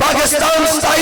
27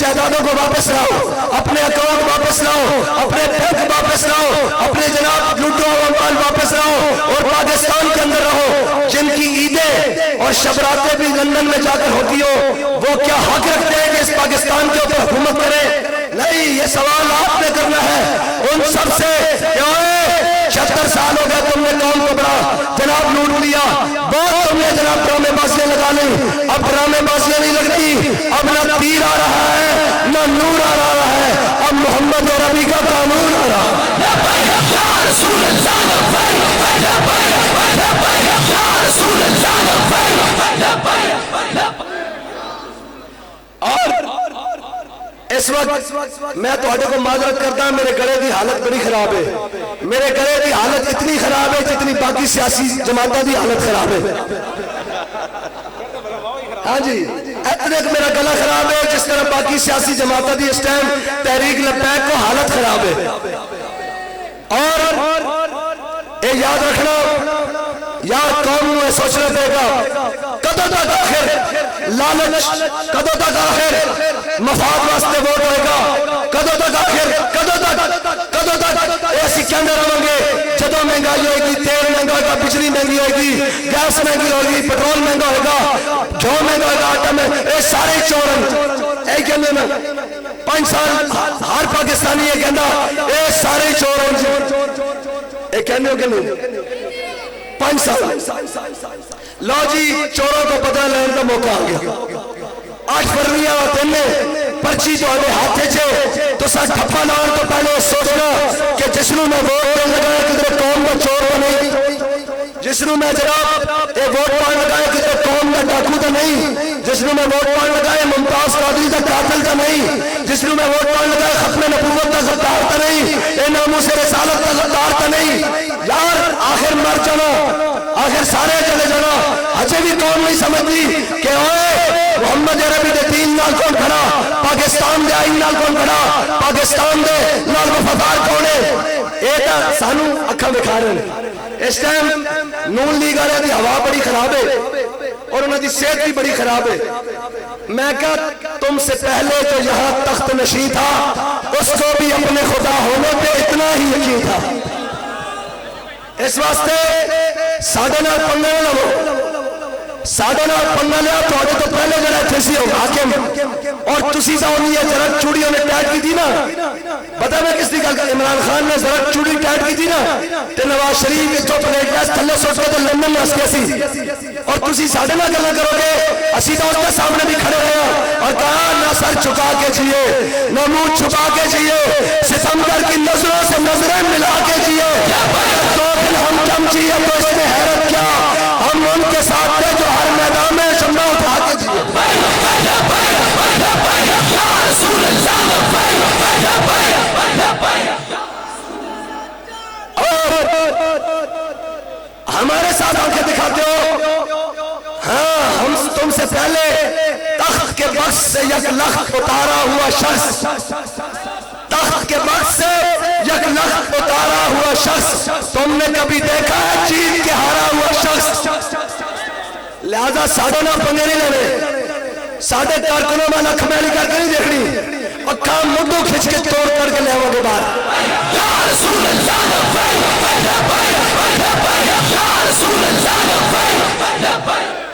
جائیدادوں کو واپس لاؤ, اپنے اکاؤنٹ واپس لاؤ, اپنے بینک واپس لاؤ, اپنے جناب لوٹو اموال واپس لاؤ اور پاکستان کے اندر رہو. جن کی عیدیں اور شبراتیں بھی لندن میں جا کر ہوتی ہو, وہ کیا حق رکھتے ہیں کہ اس پاکستان کے اوپر حکومت کریں؟ نہیں, یہ سوال آپ نے کرنا ہے ان سب سے کہ 76 سال ہو گئے تم نے قوم کو بڑا جناب لوٹ لیا, بہت تم نے جناب ڈرامے بازیاں لگا لی, اب ڈرامے بازیاں نہیں لگتی, اب نہ تیر آ رہا ہے نہ نور آ رہا ہے, اب محمد عربی کا قانون آ رہا ہے. اور اس وقت میں تھوڑے کو معذرت کرتا ہوں, میرے گلے کی حالت بڑی خراب ہے, میرے گلے کی حالت اتنی خراب ہے جتنی باقی سیاسی جماعتوں کی حالت خراب ہے. ہاں جی, اتنے میرا گلا خراب ہے جس طرح باقی سیاسی جماعتوں کی اس ٹائم تحریک لبیک کو حالت خراب ہے. اور یہ یاد رکھنا, یاد قوم میں سوچنا پڑے گا کدوں تک آخر لالچ, کدوں تک آخر مفاد واسطے ووٹ ہوئے گا, کدوں تک آخر کدوں تک ایسی کہنے رہوں گے جدوں مہنگائی ہوئے گی, تیل مہنگا ہوگا, بجلی مہنگی ہوئے گی, گیس مہنگی ہوگی, پیٹرول مہنگا ہوگا, جو مہنگا ہوگا آٹا میں, یہ سارے چورن اے کہنے نا 5 سال ہر پاکستانی یہ کہنا اے سارے چورن, اے کہنے ہو کہ نہیں 5 سال. لو جی چوروں کو پتہ لینے کا موقع آ گیا, 8 فروریاں دن پرچی جو ہمیں ہاتھے چھے تو سا ٹھپا لان تو پہلے سوچنا کہ جسنوں میں ووٹ پہن لگائے کدھر قوم کا چور تو نہیں, جسنوں میں جناب یہ ووٹ پہن لگائے کدھر قوم کا ڈاکو تو نہیں, جسنوں میں ووٹ پہن لگائے ممتاز قادری کا قاتل تو نہیں, جسنوں میں ووٹ پہن لگائے ختم نبوت کا غدار تو نہیں, اے ناموس رسالت کا غدار تو نہیں. یار آخر مر جانا, آخر سارے چلے جانا, اچھے بھی قوم نہیں سمجھتی کہ اوئے محمد عربی دے دین نال کون کھڑا, پاکستان دے آئین نال کون کھڑا, پاکستان دے نال وفادار کون ہے. یہ تو سانو اکھاں دکھا رہے ہیں. اس ٹائم نون لیگ والے دی ہوا بڑی خراب ہے اور انہوں دی صحت بھی بڑی خراب ہے. میں کہا تم سے پہلے جو یہاں تخت نشین تھا اس کو بھی اپنے خدا ہونے پہ اتنا ہی یقین تھا. اس واسطے ساڈے نال پنگا نہ لو, ساڈے نال پنگا لیا تھوڑے تو پہلے جڑا تھے سی حاکم اور تسی ساونی ہے زرک چوڑیوں نے ٹائٹ کی تھی نا, پتہ میں کس دی گل کر, عمران خان نے زرک چوڑی ٹائٹ کی تھی نا تے نواز شریف جو پلیٹ گیس تھلے سوچ کے تے لندن میں ہس کے سی, اور تسی ساڈے نال گلاں کرو گے, اسی تو اس کے سامنے بھی کھڑے رہے اور کہا نہ سر چھکا کے جیے نہ منہ چھپا کے جیے, ستمگر کی نظروں سے نظریں ملا کے جیے, تو دن ہم کم جیے تو اس میں حیرت کیا, ہم ان کے ساتھ تھے جو ہر میدان میں شمع اٹھا کے جیے. ہمارے ساتھ آنکھیں دکھاتے ہو, ہاں ہم تم سے پہلے تخت کے بخش سے یک لخت اتارا ہوا شخص, تخت کے بخش سے یک لخت اتارا ہوا شخص تم نے کبھی دیکھا ہے جیت کے ہارا ہوا شخص. لہذا ساڑھے نہ پنگے نہیں لینے, ساڑھے کارکنوں میں لکھ میلی کر کے نہیں دیکھنی, اکھاں مدو کھچ کے توڑ کر کے لے ہوں گے بار.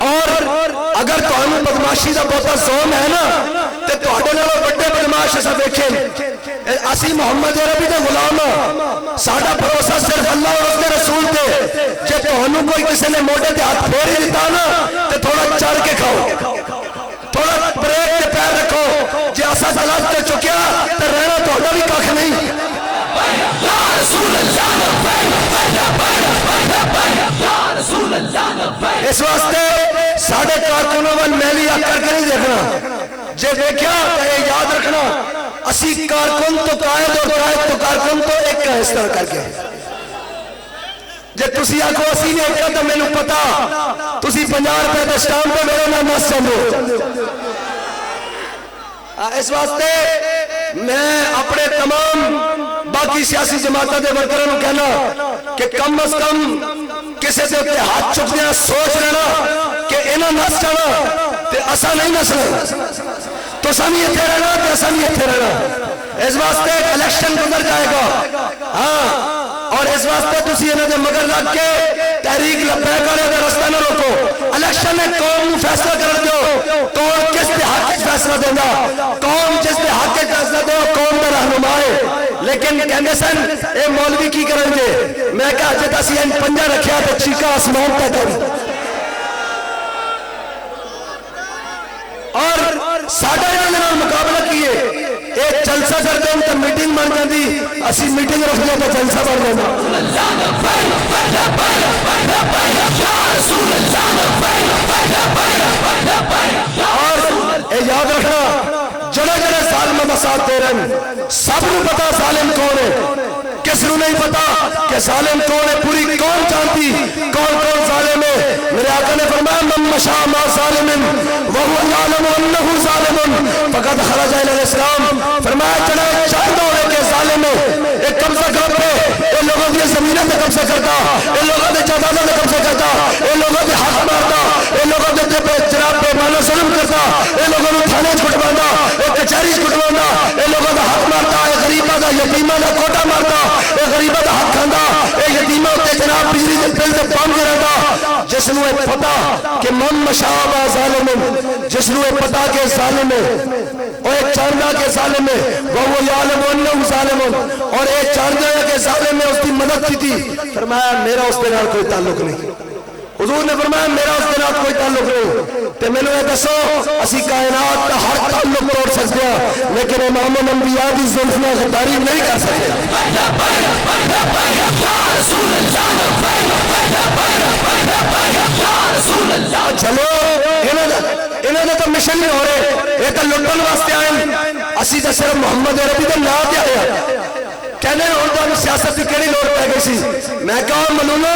اور اگر تو ہمیں بدماشی دا بہتا زوم ہے نا تے تو ہٹے لڑو بڑے بدماش ایسا دیکھیں, اسی محمد عربی دے غلام, ساڑھا بھروسہ صرف اللہ اور اس کے رسول دے, جے تو ہمیں کوئی کسی نے موٹے دے ہاتھ پھیر ہی دیتا نا تے تھوڑا چڑھ کے کھاؤ, تھوڑا بریک کے پیر رکھو, جے ایسا غلط تے چکیا تے رہنا تو ہٹا بھی کاکھ نہیں. اس واسطے ساڑھے کارکنوں وال میلی آ کر کے نہیں دیکھنا, جے دیکھیا تو یہ یاد رکھنا اسی کارکن تو قائد اور قائد تو کارکن تو ایک کا اس طرح کر کے, جے تسی آکھو اسی نے ایک تو میں نے پتا تسی 50 روپے دے سٹام پہ میرے نام نس چندو. اس واسطے میں اپنے تمام باقی سیاسی جماعتوں دے ورکروں کہنا کہ کم از کم کسی سے اپنے ہاتھ چک دیا سوچ لینا کہ انہاں نس جانا تے اسا نہیں نسنا, تو سمی اتنے رہنا تو سمی اتنے رہنا اس واسطے الیکشن گزر جائے گا ہاں اور اس واسطے تسی انہوں نے مگر لگ کے تحریک لبیک والے کا رستہ نہ روکو الیکشن میں قوم فیصلہ کر دو کون کس دے حق فیصلہ دے گا کون جس دے حق فیصلہ دے قوم کا رہنما ہے لیکن کہندے سن اے مولوی کی کرن گے میں کہا جے اسی ان پنجا رکھیا تے چیکا آسمان تک اور ساڈا انہاں نال مقابلہ کیے ایک جلسہ کر دیں تو میٹنگ بن جاندی اسی میٹنگ رکھ لیا تو جلسہ بن جانا اور اے یاد رکھنا جڑے جڑے ظالم دا ساتھ دے رہے ہیں سب کو پتا ظالم کون ہے کس کو نہیں پتا کہ ظالم کون ہے پوری کون جانتی کون کون ظالم ہے میرے آقا نے فرمایا من مشاء ما ظالم وهو يعلم انه ظالم فقد خرج الى الاسلام فرمایا چڑھا چاہتا ہوئے کہ ظالم ہے ایک قبضہ کرتے ان لوگوں کی زمینیں پہ قبضہ کرتا ان لوگوں کے جائیدادوں پہ قبضہ کرتا ان لوگوں کے حق مارتا ان لوگوں کے جناب پہ مانا ظلم کرتا ان لوگوں کو تھانے چھٹوانا ایک کچہری چھٹوانا ان لوگوں کا حق مارتا اے غریبہ کا یتیمہ کا کوٹا مارتا اے غریبہ کا حق کھاندا اے یتیمہ تے جناب بجلی دے بل تے پام کردا جس نو پتا کہ من مشابہ ظالم جس نو پتا کہ ظالم ہے اور ایک جاندا کہ ظالم ہے وہ یعلم انه ظالم اور ایک جاندا ہے کہ ظالم ہے اس کی مدد کی تھی فرمایا میرا اس کے نال کوئی تعلق نہیں حضور نے فرمایا میرا اس کے نال کوئی تعلق نہیں تے میں نے دسو اسی کائنات کا ہر تعلق توڑ سکتے ہیں لیکن امام الانبیاء کی زلفنا غداری نہیں کر سکتے چلو انہوں نے تو مشن نہیں ہو رہے یہ تو لٹن واسطے آئے اسی تو صرف محمد عربی کا نام دیا گیا کہنے ہوں تو سیاست کی کہڑی لوڑ پہ گئی سی میں کہا منونو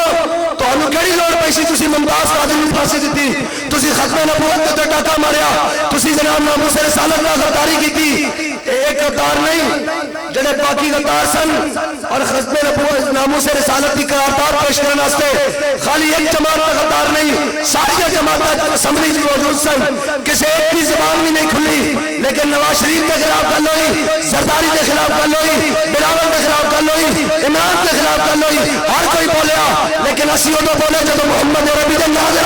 تو انہوں کہڑی لوڑ پہ سی تسی ممتاز قادری میں پھانسی دیتی تسی ختم نبوت تے ڈاکا ماریا تسی جناب ناموس رسالت کا غداری کی تھی ایک غدار نہیں جڑے باقی غدار سن اور ختم نبوت ناموس رسالت کی قرارداد پیش کرنے واسطے خالی ایک جماعت کا غدار نہیں ساری جماعت اسمبلی کی موجود سن کسی ایک کی زبان بھی نہیں کھلی لیکن نواز شریف کے خلاف گل ہوئی زرداری کے خلاف گل ہوئی بلاول کے خلاف گل ہوئی عمران کے خلاف گل ہوئی ہر کوئی بولیا لیکن اسی ادو بولے جب محمد عربی کے نام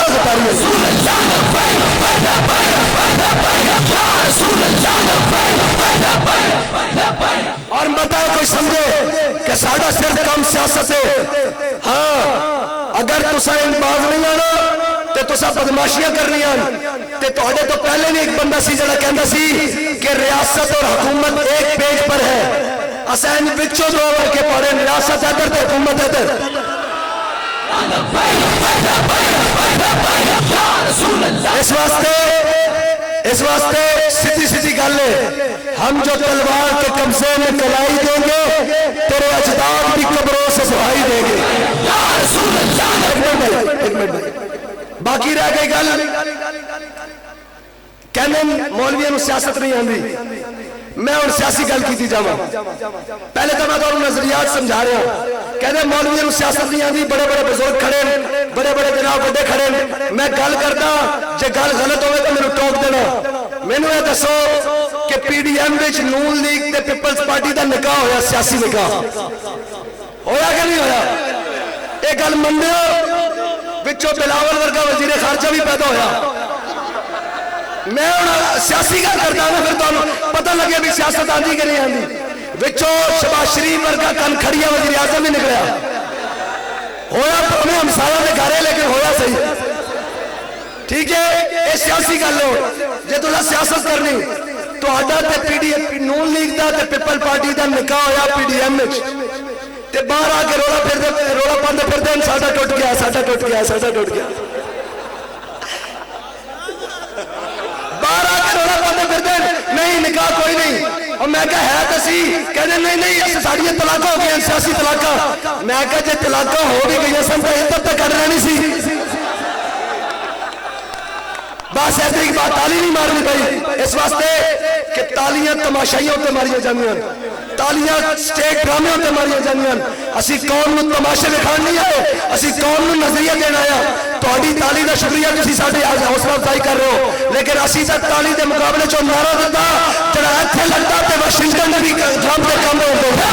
اور بتائے کوئی سمجھے کہ ساڑھا صرف کم سیاست ہے ہاں اگر تسا ان باز نہیں آنا تے تسا بدماشیاں کرنی تے توڑے تو پہلے بھی ایک بندہ سی جڑا کہندا سی کہ ریاست اور حکومت ایک پیج پر ہے اسین وچوں دو ور کے پڑھے ریاست ادھر تے حکومت ادھر اس واسطے سیدھی سیدھی گل ہے ہم جو تلوار کے قبضے میں کلائی دیں گے تیرے اجداد بھی قبروں سے سہائی دیں گے ایک منٹ باقی رہ گئی گل کہنے مولویوں سیاست نہیں آندی میں اور سیاسی گل کی جاواں پہلے تو میں تو نظریات سمجھا رہا ہوں کہنے مولویوں سیاست نہیں آندی بڑے بڑے بزرگ کھڑے بڑے بڑے جناب بڑے کھڑے میں گل کرتا جے گل غلط ہوئے تو میرے ٹوک دینا میں نے دسو کہ پی ڈی ایم وچ نون لیگ تے پیپلز پارٹی دا نکاح ہویا سیاسی نکاح ہویا کہ نہیں ہویا ایک گل منو وچوں بلاول ورگا وزیر خارجہ بھی پیدا ہویا میں سیاسی گل کرتا ہوں پھر تمہیں پتہ لگے بھی سیاست آندی کہ نہیں آندی وچوں شہباز شریف ورگا کن کھڑیا وزیر اعظم بھی نکلیا ہویا ہمیں ہمسایہ نے گھر ہے لیکن ہویا صحیح ٹھیک ہے یہ سیاسی گل ہو جے تساں سیاست کرنی تو آڈا تے پی ڈی ایم نون لیگ دا تے پیپل پارٹی دا نکاح ہویا پی ڈی ایم وچ تے باہر آ کے رولا پاندے پھردے ساڈا ٹوٹ گیا ساڈا ٹوٹ گیا ساڈا ٹوٹ گیا باہر آ کے رولا پاندے پھردے نہیں نکاح کوئی نہیں اور میں کہا ہے تو سی کہنے نہیں ساڑی طلاقہ ہو گیا سیاسی طلاقہ میں کہا جے طلاقہ ہو بھی گئی سن تو ادھر تک کر رہنی سی بس ایسی کی بات تالی نہیں مارنی بھائی اس واسطے کہ تالیاں تماشائیوں تے ماریاں جانیاں تالیاں سٹیٹ ڈراموں تے ماریاں جانیاں اسی قوم نو تماشے دکھان نہیں آئے اسی قوم نو نظریہ دینا آیا ਤੁਹਾਡੀ ਤਾਲੀ ਦਾ ਸ਼ੁਕਰੀਆ, ਤੁਸੀਂ ਸਾਡੇ ਹੌਸਲਾ ਅਫਜ਼ਾਈ ਕਰ ਰਹੇ ਹੋ, ਲੇਕਿਨ ਅਸੀਂ ਤਾਂ ਤਾਲੀ ਦੇ ਮੁਕਾਬਲੇ ਚੋਂ ਨਾਰਾ ਦਿੱਤਾ ਜਿਹੜਾ ਇੱਥੇ ਲੱਗਦਾ ਤੇ ਵਾਸ਼ਿੰਗਟਨ ਵੀ ਕੰਮ ਤੇ ਕੰਮ ਹੋਊਗਾ।